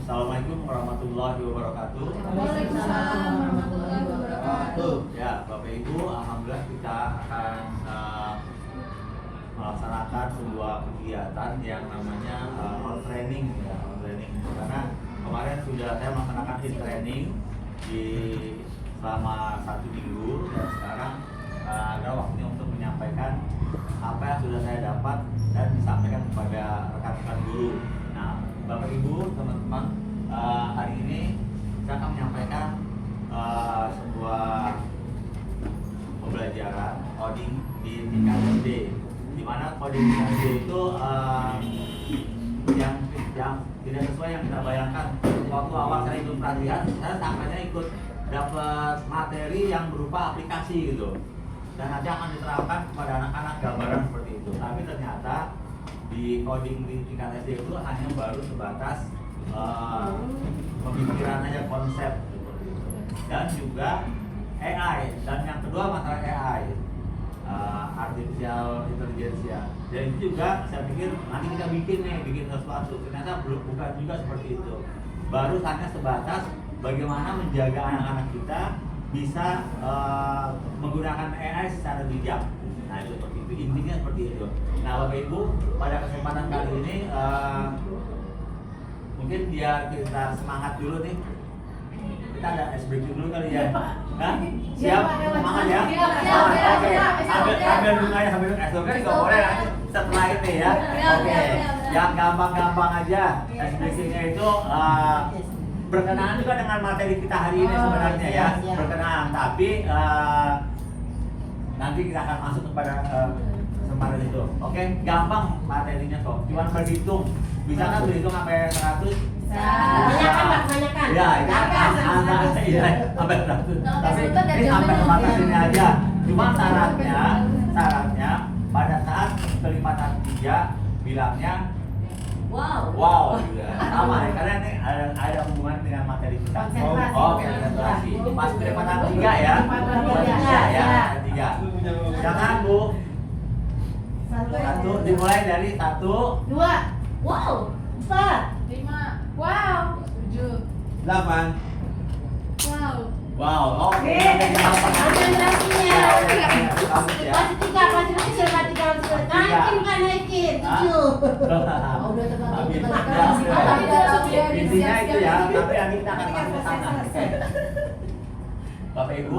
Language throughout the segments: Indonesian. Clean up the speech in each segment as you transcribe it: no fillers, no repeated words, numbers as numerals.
Assalamualaikum warahmatullahi wabarakatuh. Waalaikumsalam warahmatullahi wabarakatuh. Ya, Bapak Ibu, alhamdulillah kita akan melaksanakan sebuah kegiatan yang namanya on training ya, on training. Karena kemarin sudah saya melaksanakan hit training di selama 1 minggu dan sekarang ada waktunya untuk menyampaikan apa yang sudah saya dapat dan disampaikan kepada rekan-rekan guru. Nah, Bapak Ibu, teman-teman, hari ini saya akan menyampaikan sebuah pembelajaran coding di tingkat SD, di mana coding tingkat SD itu yang tidak sesuai yang kita bayangkan. Waktu awal saya ikut pelatihan, saya sangkanya ikut dapat materi yang berupa aplikasi gitu, dan nanti akan diterapkan kepada anak-anak gambaran seperti itu. Tapi ternyata di coding di tingkat SD itu hanya baru sebatas pemikiran aja, konsep seperti itu. Dan juga AI, dan yang kedua masalah AI, artificial intelligence ya. Dan itu juga saya pikir nanti kita bikin sesuatu. Ternyata bukan juga seperti itu. Baru hanya sebatas bagaimana menjaga anak-anak kita bisa menggunakan AI secara bijak. Nah, itu seperti itu, intinya seperti itu. Nah, Bapak Ibu, pada kesempatan kali ini mungkin biar kita semangat dulu nih. Kita ada ice breaking dulu kali ya. Hah? Siap? Semangat ya? Oke. Ambil dulu aja, ambil dulu. Es breaking nggak boleh nanti setelah ini ya. Oke. Yang gampang-gampang aja. Ice breakingnya itu berkenaan juga dengan materi kita hari ini sebenarnya ya. Berkenaan, tapi nanti kita akan masuk kepada kesempatan itu. Oke, gampang materinya kok. Cuma berhitung. Bisa kan berhitung sampai 100? Kebanyakan. Ya, itu sampai 100. Tapi ini sampai sebatas ini aja. Cuma syaratnya pada saat kelipatan 3 bilangnya wow gitu ya. Sama ya, karena ini ada hubungan dengan materi kita. Konsentrasi. Konsentrasi. Pas kelipatan 3 ya. Ya, 3. Jangan Bu. 1 dimulai dari 1, 2, wow, 4, 5, wow, 7, 8. wow. wow, oke. Konsentrasinya. Bagus ya. Masih 3, masih kecil, masih naikin kan naikin 7. Oh, udah Intinya itu ya, tapi nanti kita akan masuk ke sana. Bapak Ibu,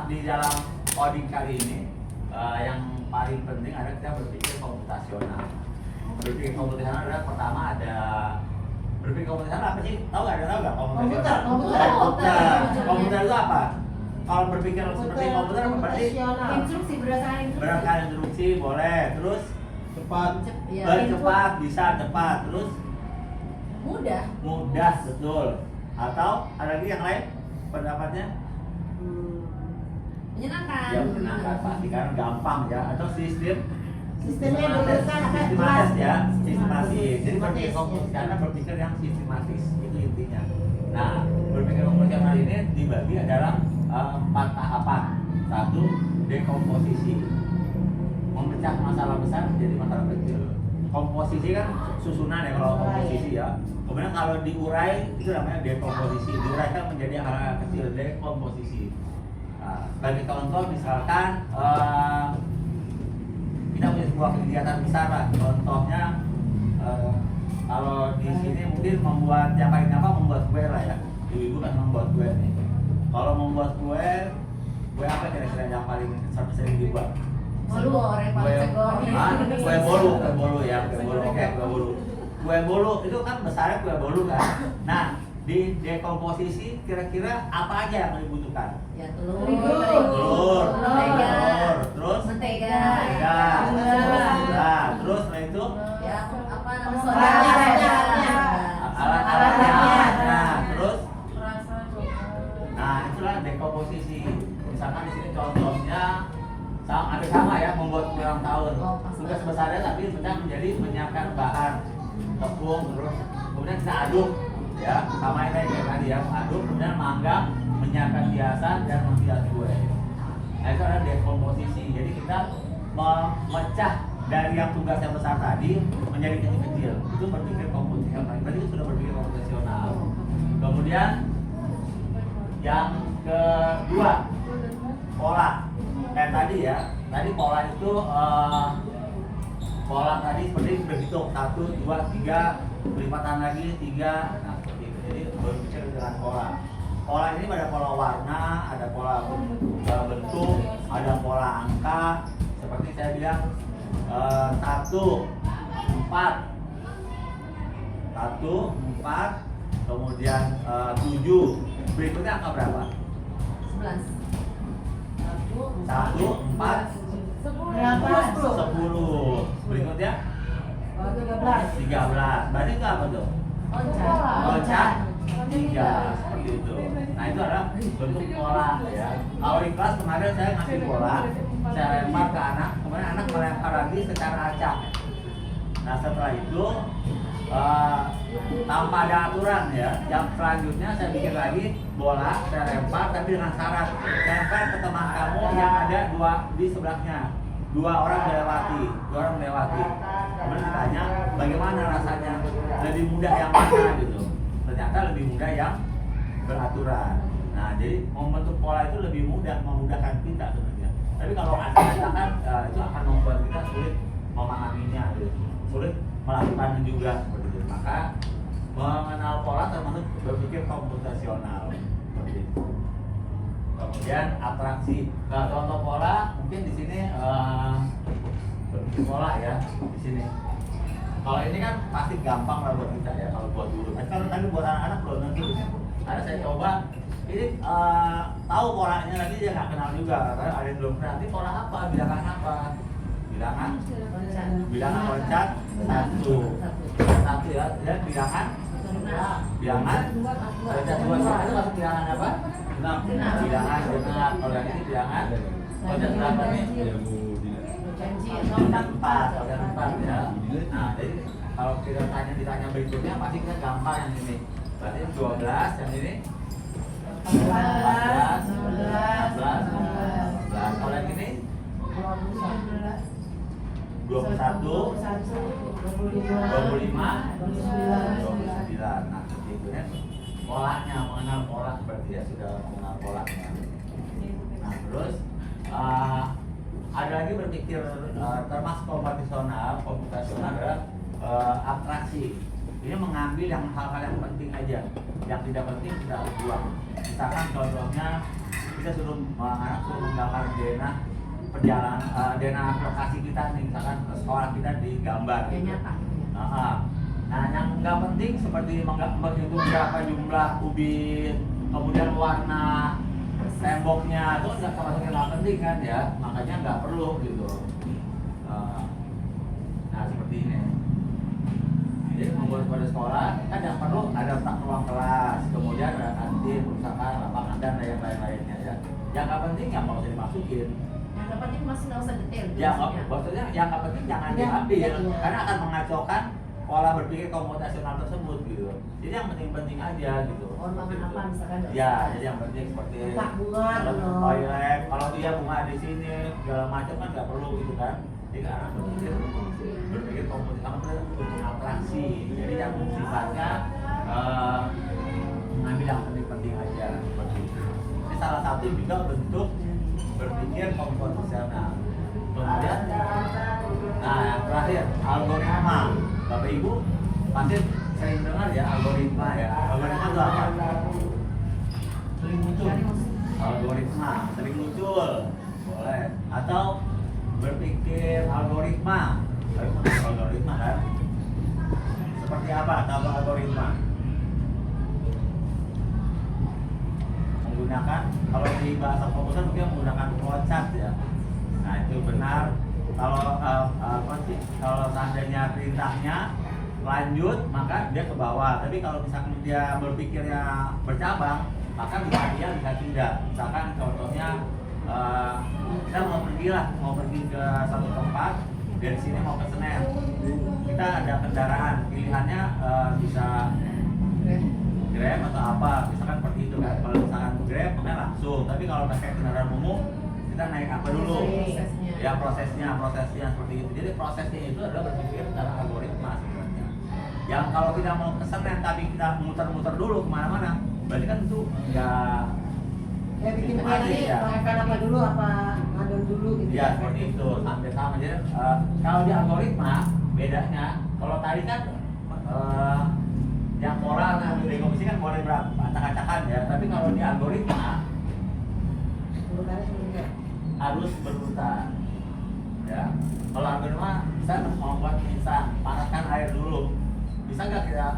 di dalam coding kali ini yang paling penting adalah kita berpikir komputasional. Berpikir komputasional adalah pertama ada berpikir komputasional apa sih? Tahu nggak? Komputer. Komputer itu apa? Kalau berpikir seperti komputer berarti Instruksi berdasarkan instruksi boleh, terus Cepat. cepat, bisa cepat, terus mudah betul. Atau ada lagi yang lain pendapatnya? menyenangkan. Ya menyenangkan pasti karena gampang ya, atau Sistemnya berurusan sistematis ya, sistematis. Jadi berpikir komputer karena berpikir yang sistematis itu intinya. Nah, berpikir komputasional ini dibagi adalah 4 tahapan. 1, dekomposisi, memecah masalah besar menjadi masalah kecil. Komposisi kan susunan ya kalau komposisi ya. Kemudian kalau diurai itu namanya dekomposisi, diuraikan menjadi hal-hal kecil, dekomposisi. Nah, bagi contoh misalkan kita punya sebuah kegiatan besar lah. Contohnya kalau di sini mungkin membuat yang paling gampang membuat kue lah ya. Ibu kan membuat kue nih. Kalau membuat kue apa kira-kira yang paling sering dibuat? Bolu, Kue bolu ya, kue bolu. Oke, kue bolu. Kue bolu itu kan besarnya kue bolu kan. Nah, di dekomposisi kira-kira apa aja yang dibutuhkan? Ya, telur, terus mentega, gula, terus setelah itu ya apa namanya, alat-alatnya, nah terus, nah itulah dekomposisi. Misalkan di sini contohnya sama ya, membuat kue ulang tahun. Tugas besarnya tapi kita menjadi menyiapkan bahan tepung, terus kemudian kita aduk ya, sama ini kayak tadi ya, aduk kemudian manggang, menyiapkan hiasan dan membuat kue. Nah itu adalah dekomposisi. Jadi kita memecah dari yang tugas yang besar tadi menjadi kecil-kecil. Itu berpikir komputasional. Berarti itu sudah berpikir komputasional. Kemudian yang kedua, pola. Kayak tadi ya, tadi pola itu pola tadi seperti berhitung 1, 2, 3, pelipatan lagi 3. Nah seperti itu. Jadi berpikir dengan pola. Pola ini ada pola warna, ada pola bentuk, ada pola angka. Seperti saya bilang 1, 4, 4, kemudian 7. Berikutnya angka berapa? 11. 1, 4, 10. Berikutnya 13. Berarti itu apa tuh? Loncat 3. Seperti itu. Nah itu adalah bentuk pola ya. Kalau di kelas kemarin saya ngasih pola, saya lempar ke anak, kemudian anak melempar lagi secara acak. Nah setelah itu tanpa ada aturan ya, yang selanjutnya saya bikin lagi bola, saya lempar tapi dengan syarat lempar ke teman kamu yang ada di sebelahnya. 2 orang melewati. Kemudian ditanya bagaimana rasanya, lebih mudah yang mana gitu. Ternyata lebih mudah yang beraturan. Nah jadi membentuk pola itu lebih mudah, memudahkan kita sebenarnya. Tapi kalau ada kan itu akan membuat kita sulit memahaminya, gitu. Sulit melakukannya juga seperti itu. Maka mengenal pola termasuk berpikir komputasional seperti itu. Kemudian atraksi. Nah, contoh pola mungkin di sini berpikir pola ya di sini. Kalau ini kan pasti gampang lah buat kita ya kalau buat guru. Kalau tadi buat anak-anak belum tentu. Karena saya coba ini tahu polanya nanti dia nggak kenal juga karena ada yang belum pernah. Nanti pola apa? Bilangan apa? Bilangan loncat 1 ya. Dan bilangan loncat 2 itu masuk bilangan apa? 6. Bilangan genap. Kalau yang ini bilangan loncat berapa nih? Loncat 4 ya. Nah jadi kalau kita ditanya berikutnya pasti kita gampang yang ini. Berarti 12, yang ini 14, 16. Kalau yang ini 21, 25, 29. Nah seperti itu ya. Polanya, mengenal pola seperti ya, sudah mengenal polanya. Nah terus ada lagi berpikir termasuk komputasional adalah atraksi. Ini mengambil yang hal-hal yang penting aja, yang tidak penting kita buang. Misalkan contohnya kita suruh anak suruh menggambar dena lokasi kita nih, misalkan sekolah kita digambar. Nah yang nggak penting seperti menghitung berapa jumlah kubit, kemudian warna temboknya itu nggak termasuk yang nggak penting kan ya, makanya nggak perlu gitu. Nah seperti ini. Jadi membuat pada sekolah kan yang perlu ada ruang kelas, kemudian ada kantin, misalkan lapangan dan yang lain-lainnya ya. Yang nggak penting yang nggak usah dimasukin. Yang nggak penting masih nggak usah detail. Ya maksudnya yang nggak penting jangan diambil, karena akan mengacaukan pola berpikir komputasional tersebut gitu. Jadi yang penting-penting aja gitu. Ornamen apa misalkan? Ya, jadi yang penting seperti toilet, kalau dia bunga di sini segala macam kan nggak perlu gitu kan. Jadi karena berpikir komputasional untuk atraksi. Jadi yang sifatnya mengambil yang penting-penting aja seperti itu. Ini salah satu juga bentuk berpikir komputasional. Kemudian, nah yang terakhir algoritma. Bapak Ibu pasti sering dengar ya algoritma ya. Algoritma itu apa? Sering muncul. Algoritma sering muncul, boleh. Atau berpikir algoritma. Algoritma kan? Seperti apa tahu algoritma? Menggunakan, kalau di bahasa komputer mungkin menggunakan flowchart ya. Nah itu benar. Kalau seandainya perintahnya lanjut maka dia ke bawah. Tapi kalau misalkan dia berpikirnya bercabang maka dia bisa tidak. Misalkan contohnya kita mau pergi ke satu tempat, dari sini mau ke Senen. Kita ada kendaraan, pilihannya bisa Grab atau apa, misalkan seperti itu kan. Kalau misalkan Grab maka langsung. Tapi kalau pakai kendaraan umum kita naik apa dulu? Ya prosesnya seperti itu. Jadi prosesnya itu adalah berpikir dalam algoritma sebenarnya. Yang kalau kita mau ke Senen tapi kita muter-muter dulu kemana-mana, berarti kan itu nggak Ya bikin sistematis ini ya. makan apa dulu, apa ngadon dulu gitu. Ya seperti itu, hampir sama. Jadi kalau di algoritma bedanya, kalau tadi kan yang moral yang di komisi kan boleh beracak-acakan ya, tapi kalau di algoritma Urutannya sebenarnya. harus berurutan. Ya, kalau algoritma saya mau buat instan, panaskan air dulu. Bisa nggak kita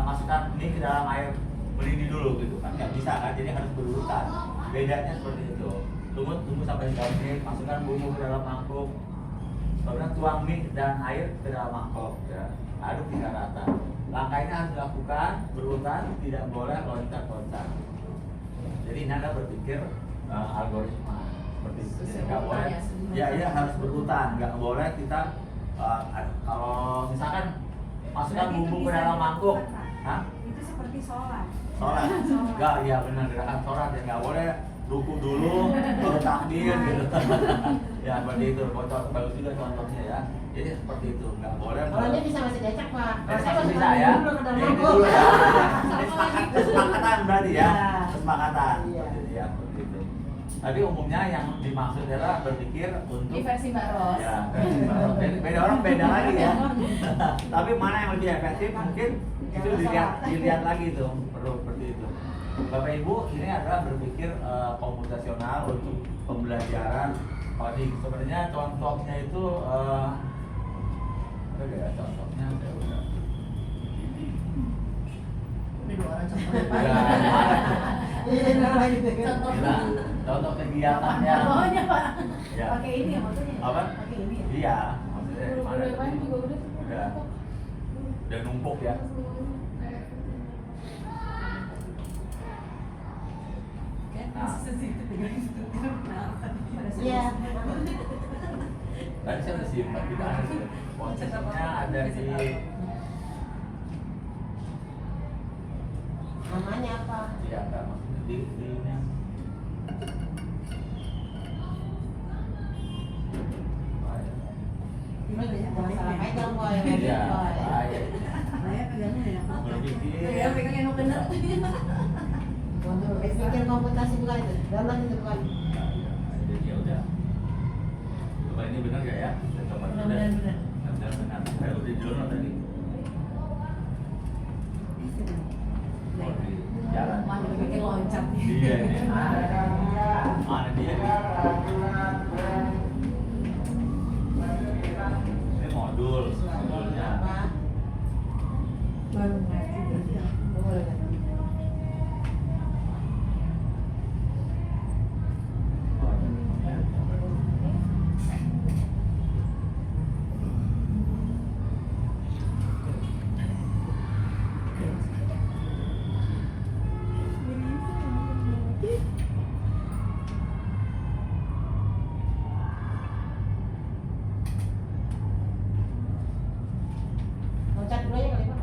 masukkan mie ke dalam air mendidih dulu gitu kan? Nggak bisa kan? Jadi harus berurutan. Bedanya seperti itu. Tunggu sampai 3 menit, masukkan bumbu ke dalam mangkuk. Kemudian tuang mie dan air ke dalam mangkok. Ya. Aduk hingga rata. Langkah ini harus dilakukan berurutan, tidak boleh loncat-loncat. Jadi ini Anda berpikir algoritma seperti itu. Jadi nggak boleh. Ya harus berurutan. Nggak boleh kita kalau misalkan masukkan bumbu ke dalam mangkuk. Hah? Itu seperti sholat. Sholat? Enggak, iya benar, gerakan sholat ya nggak boleh ruku dulu, baru takbir gitu. Ya seperti itu, bagus juga contohnya ya. Jadi seperti itu, nggak boleh. Kalau dia bisa masih diacak Pak. Kalau saya masih bisa ya. dulu ke dalam Ini mangkuk. dulu ya. Ini kesepakatan berarti ya. Iya. Kesepakatan. Iya. Jadi ya seperti itu. Tapi umumnya yang dimaksud adalah berpikir untuk Di versi Mbak Ros. ya, versi baru. Beda orang beda lagi ya. Tapi mana yang lebih efektif mungkin itu dilihat lagi tuh, perlu seperti itu. Bapak Ibu ini adalah berpikir komputasional untuk pembelajaran coding. Sebenarnya contohnya itu ada nggak ya contohnya? Saya udah. Udah 2 orang contohnya. Ya, ada. Iya, nah, gitu kan. Contohnya. Contoh kegiatannya. Contohnya Pak. Ya. Pakai ini ya maksudnya. Apa? Pakai ini ya. Iya, maksudnya mana Udah tadi? juga Udah numpuk ya. Nah. Iya. Tadi saya udah simpan juga ada sih. Konsepnya ada di Namanya apa? iya enggak maksudnya di ini. Jangan salah pegang boy. Iya, Boy. bahaya. Saya pegangnya ya. Berpikir. Saya pegang yang benar. Untuk pikir komputasi bukan itu. Download itu bukan. Nah, iya. Jadi ya udah. Coba ini benar gak ya? Kita coba dulu deh. Benar. Benar. Saya udah di download tadi. Oh, di jalan. Mana bikin loncat. Iya ini. Mana dia nih? Ini modulnya. Apa? Baru ngaji berarti ya. Boleh kan? Loncat dulu aja kali Pak.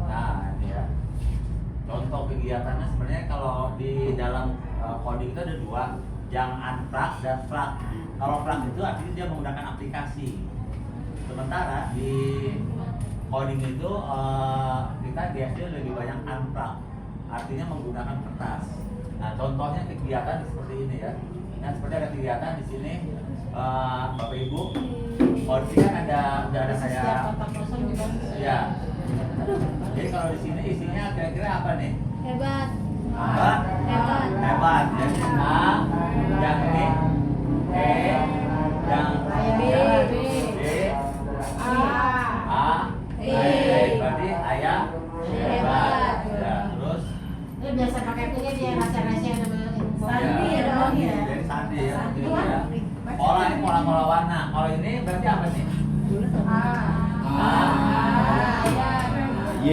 Nah, ini ya. Contoh kegiatannya sebenarnya kalau di dalam coding itu ada 2, yang unplug dan plug. Kalau plug itu artinya dia menggunakan aplikasi. Sementara di coding itu kita di SD lebih banyak unplug, artinya menggunakan kertas. Nah, contohnya kegiatan seperti ini ya. Nah, seperti ada kegiatan di sini, Bapak Ibu. Coding kan udah ada Setiap kayak kotak kosong juga. ya. Jadi kalau di sini isinya kira-kira apa nih? Hebat. Apa? Hebat. Hebat. Jadi A, yang ini E, yang B, B, A. A, E. Berarti ayah hebat. Ya, terus Ini biasa pakai ini dia rahasia-rahasia nama Sandi ya namanya. Jadi sandi ya. Sandi. Gitu ya. Pola ini pola warna. Kalau ini berarti apa nih? A. A. Ayah. Y.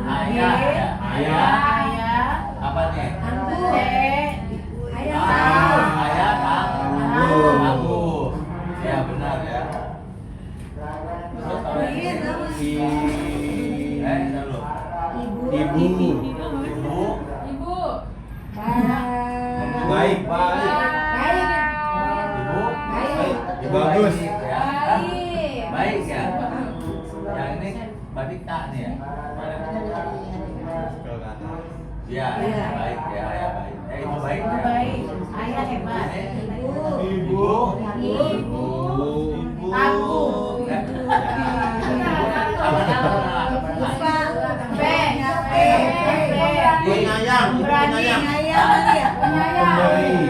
Ayah. Ya. Ayah. Ayah. Apa nih? Anggur. Ayah. Ayah Anggur. Anggur. Ya benar ya. Terus kalau ini I. dulu. Ibu. Ibu. Ibu. Ibu. Bang. nih ya. Iya, Iya. baik ya, ya baik. Itu baik Oh, ya. baik. Ayah hebat. Ibu. Ibu. Aku. Penyayang, ibu penyayang.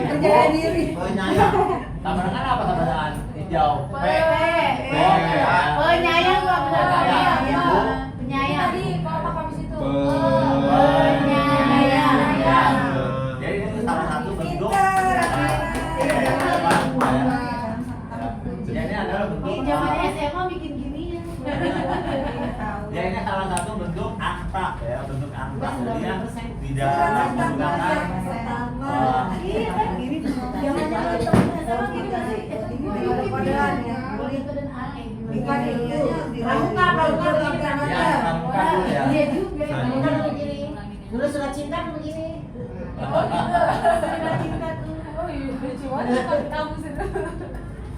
Percaya diri. Penyayang. Tambahan apa tambahan? Hijau. Penyayang kok benar. Penyayang. Ibu. Penyayang. Penyayang. Jadi itu salah satu bentuk. Ya, ini adalah bentuk. Zamannya SMA bikin gini ya. Ya ini salah satu bentuk akhlak ya, bentuk akhlak. Jadi ya tidak menggunakan Pramuka begini. ya pramuka dulu ya. Iya juga. Pramuka begini. Dulu surat cinta begini.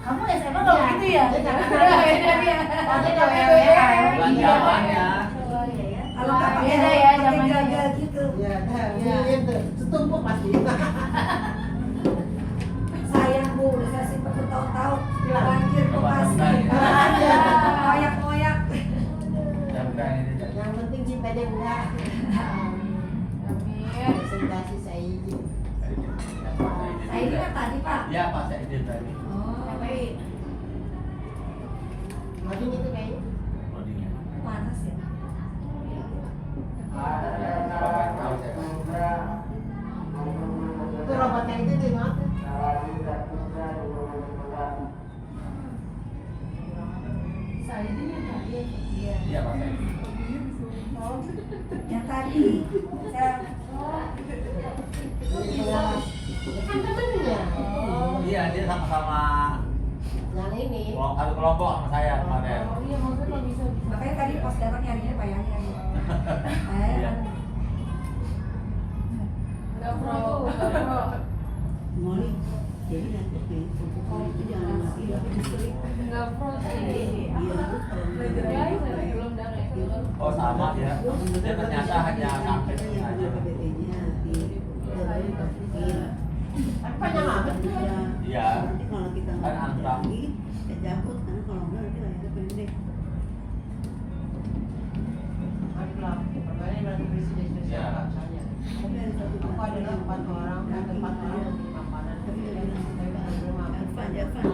Kamu SMA Oh, gitu ya? Pakai Bukan zamannya. Kalau nggak beda ya zamannya. Ya, setumpuk pasti. Sayang Bu, udah saya simpen bertahun-tahun. Banjir Bekasi. Ada. Ngoyak-ngoyak. Ya bukan ini. Yang penting cinta dia enggak. Presentasi saya izin. Nah ini kan tadi Pak. Ya Pak Saidin tadi. Oh, Baik. Lagi itu kayaknya. Codingnya. panas ya. Bapak tahu saya. Itu robotnya itu di mana? Iya Pak Saidin. Yang tadi saya Kan temennya. Iya dia sama-sama Yang ini. satu kelompok sama saya kemarin. makanya tadi pas datang nyarinya Pak Yani. Iya. Moli, jadi nanti itu jangan mati tapi diselik. Oh sama ya. Dia ternyata hanya sampai sini aja. BPT-nya di baru kecil. Tapi panjang banget tuh. Iya. Nanti kalau kita Kan nggak antrak. lagi, kita cabut karena kalau enggak nanti layarnya pendek. Aduh, perkara berarti presiden spesial Ya. rasanya. Tapi ada satu Aku adalah 4 orang, ada 4 orang untuk makanan. Tapi dia bilang, Saya belum makan. Irfan, Irfan,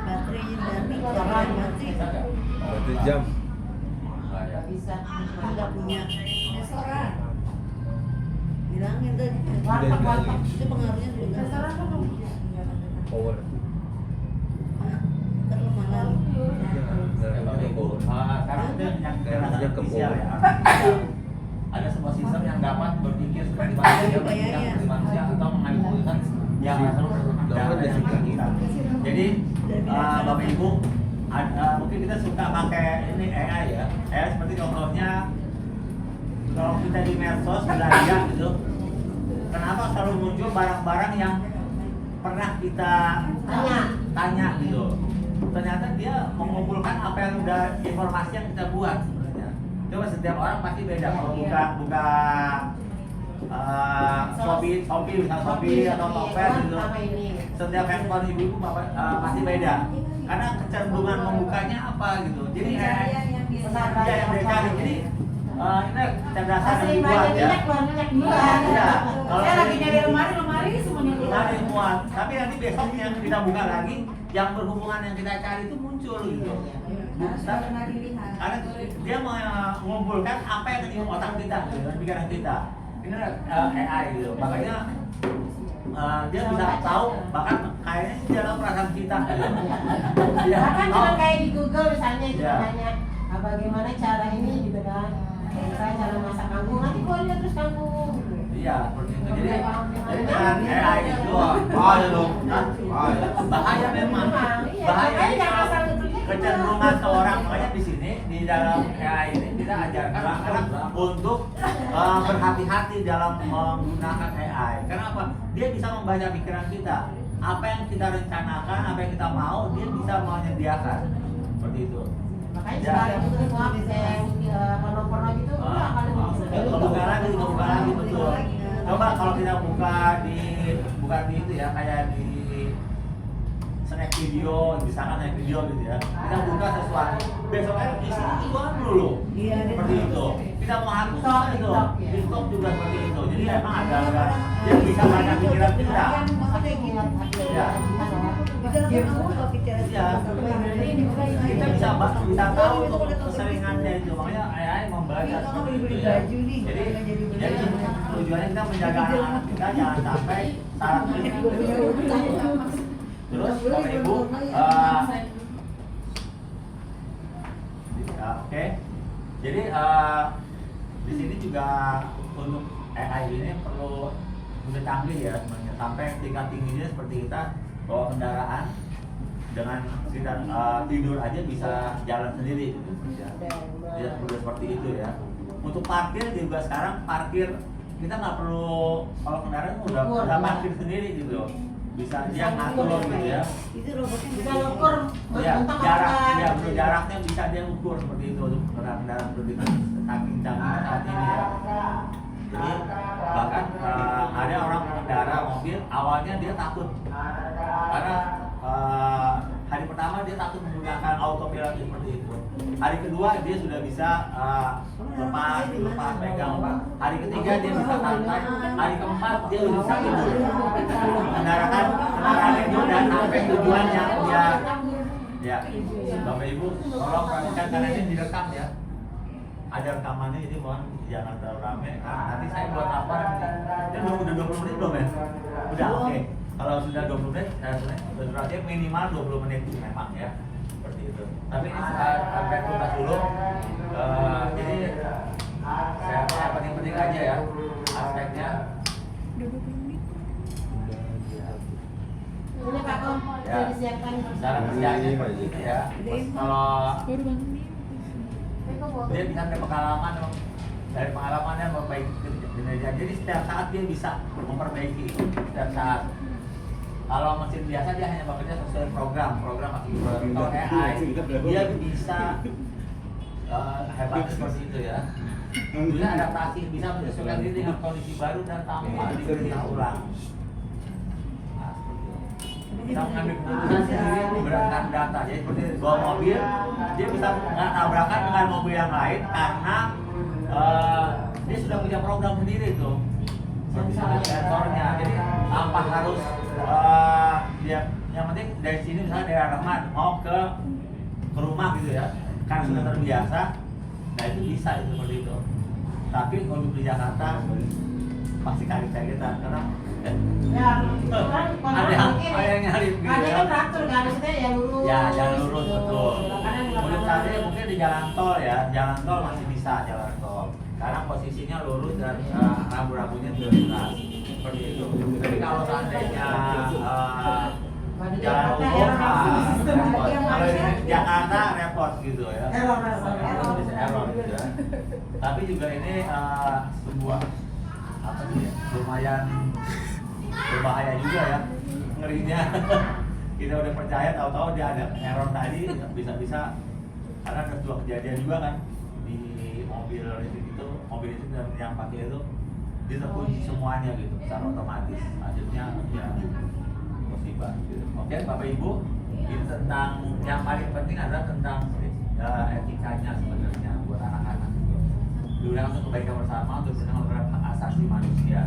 baterainya dari Jangan, baterai. Bisa nggak? 1 jam. Nggak ya. Nggak bisa. Aku nggak punya. restoran. Bilangin tadi. Warteg. Itu pengaruhnya juga. Power. Terus malah Sekarang itu yang Kayaknya ke spesial ya. Ada sebuah sistem yang dapat berpikir seperti manusia atau mengambil keputusan yang selalu bertentangan dengan kita. Jadi Bapak Ibu, mungkin kita suka pakai ini AI ya. AI seperti contohnya kalau kita di medsos belanja gitu, kenapa selalu muncul barang-barang yang pernah kita tanya gitu. Ternyata dia mengumpulkan apa yang udah informasi yang kita buat sebenarnya. Coba setiap orang pasti beda kalau buka Shopee misal Shopee atau Tokped gitu. Setiap handphone ibu-ibu pasti beda. Karena kecenderungan membukanya apa gitu. Jadi Yang dia yang dicari. Jadi ini kecerdasan yang Asli dibuat banyak ya. minyak, keluar minyak dua. Iya. Saya lagi nyari lemari semuanya keluar. Ada muat, tapi nanti besoknya kita buka lagi yang berhubungan yang kita cari itu muncul gitu. harus pernah dilihat. Karena dia mengumpulkan apa yang ada di otak kita, gitu, dalam pikiran kita. Ini AI gitu, makanya dia bisa tahu bahkan kayaknya di dalam perasaan kita. Gitu. Dia Bahkan tahu. cuma kayak di Google misalnya itu Ya. nanya bagaimana cara ini gitu kan. Misalnya cara masak kangkung, nanti keluarnya terus kangkung. Iya, seperti itu. Jadi dengan AI itu Bahaya dong. bahaya memang. Bahaya Makanya ini jangan kalau asal gitu. kecenderungan seorang, makanya di sini di dalam AI ini kita ajarkan anak-anak untuk berhati-hati dalam menggunakan AI. Kenapa? Dia bisa membaca pikiran kita. Apa yang kita rencanakan, apa yang kita mau, dia bisa menyediakan. Seperti itu. Makanya Ya. sekarang itu semua porno-porno gitu udah kali Buka lagi, betul. Coba kalau kita buka di itu ya, kayak di snack video, misalkan snack video gitu ya. Kita buka sesuatu, besoknya isinya iklan dulu. Iya, ada Seperti itu. Kita mau hapus TikTok, itu. TikTok, ya. TikTok juga seperti itu. Jadi emang ada yang bisa baca pikiran kita. Ya. Iya. Kita bisa tahu tuh keseringannya itu, makanya AI membaca seperti itu ya. Jadi tujuannya kita menjaga anak kita jangan sampai salah pilih. Terus Bapak Ibu, oke. Jadi di sini juga untuk AI ini perlu udah canggih ya sebenarnya, sampai tingkat tingginya seperti kita bawa kendaraan dengan kita tidur aja bisa jalan sendiri gitu ya. Ya udah seperti itu ya. Untuk parkir juga sekarang parkir kita nggak perlu, kalau kendaraan udah parkir sendiri gitu, bisa dia ngatur gitu ya. Itu robotnya bisa ngukur Ya, mentok jarak, apa. ya betul, jaraknya bisa dia ukur seperti itu untuk kendaraan seperti itu saking canggih saat ini ya. Jadi bahkan ada orang pengendara mobil awalnya dia takut karena hari pertama dia takut menggunakan autopilot seperti itu. Hari kedua dia sudah bisa lepas pegang. Hari ketiga dia bisa santai. Hari keempat dia udah bisa tidur. Kendaraan itu dan sampai tujuannya ya. Bapak Ibu tolong perhatikan karena ini direkam ya. Ada rekamannya, jadi mohon jangan terlalu rame. Nanti saya buat apa nanti? Udah 20 menit belum ya? Udah oke. Kalau sudah 20 menit, berarti minimal 20 menit memang ya. Seperti itu. Tapi ini sampai tuntas dulu. Jadi saya penting-penting aja ya aspeknya. Ini Pak Kom, Ya. sudah disiapkan. Cara kerjanya seperti itu ya. Kalau dia bisa dari pengalaman, dari pengalamannya memperbaiki kinerja. Jadi setiap saat dia bisa memperbaiki itu setiap saat. Kalau mesin biasa dia hanya bekerja sesuai program akibat. Kalau AI dia bisa hebat seperti itu ya. Dia adaptasi, bisa menyesuaikan diri dengan kondisi baru dan tanpa dikerja ulang. Nah, seperti itu. Kita mengambil keputusan sendiri berdasarkan data. Jadi seperti bawa mobil, dia bisa nggak tabrakan dengan mobil yang lain karena dia sudah punya program sendiri tuh. Seperti sensornya. Jadi tanpa harus dia yang penting dari sini misalnya dari Rahmat mau ke rumah gitu ya, kan sudah terbiasa. Nah itu bisa itu seperti itu. Tapi untuk di Jakarta pasti kaget kita karena Ya, kan ada yang nyari gitu ada ya. kan traktor kan, maksudnya yang lurus. Ya, jalan lurus betul. Kadang di Menurut lapangan. saya mungkin di jalan tol ya, jalan tol masih bisa jalan tol. Karena posisinya lurus dan rambu-rambunya jelas seperti itu. Tapi kalau seandainya jalan umum, repot. Kalau di Jakarta repot gitu ya. Bisa error gitu ya. Tapi juga ini sebuah apa sih ya, lumayan berbahaya juga ya, ngerinya. Kita udah percaya tahu-tahu dia ada error tadi, bisa-bisa karena ada dua kejadian juga kan di mobil itu dan yang pakai itu dia terkunci semuanya gitu secara otomatis, akhirnya ya musibah gitu. Oke Bapak Ibu, ini tentang yang paling penting adalah tentang etikanya sebenarnya buat anak-anak gitu. Digunakan untuk kebaikan bersama, untuk menjaga hak asasi manusia.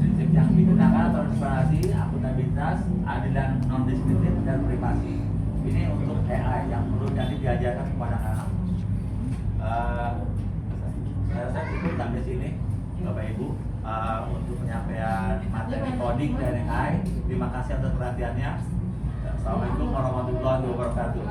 Prinsip yang digunakan transparansi, akuntabilitas, adil dan non-diskriminatif dan privasi. Ini untuk AI yang perlu jadi diajarkan kepada anak. Saya rasa cukup sampai sini, Bapak Ibu, untuk penyampaian materi coding dan AI. Terima kasih atas perhatiannya. Assalamualaikum warahmatullahi wabarakatuh.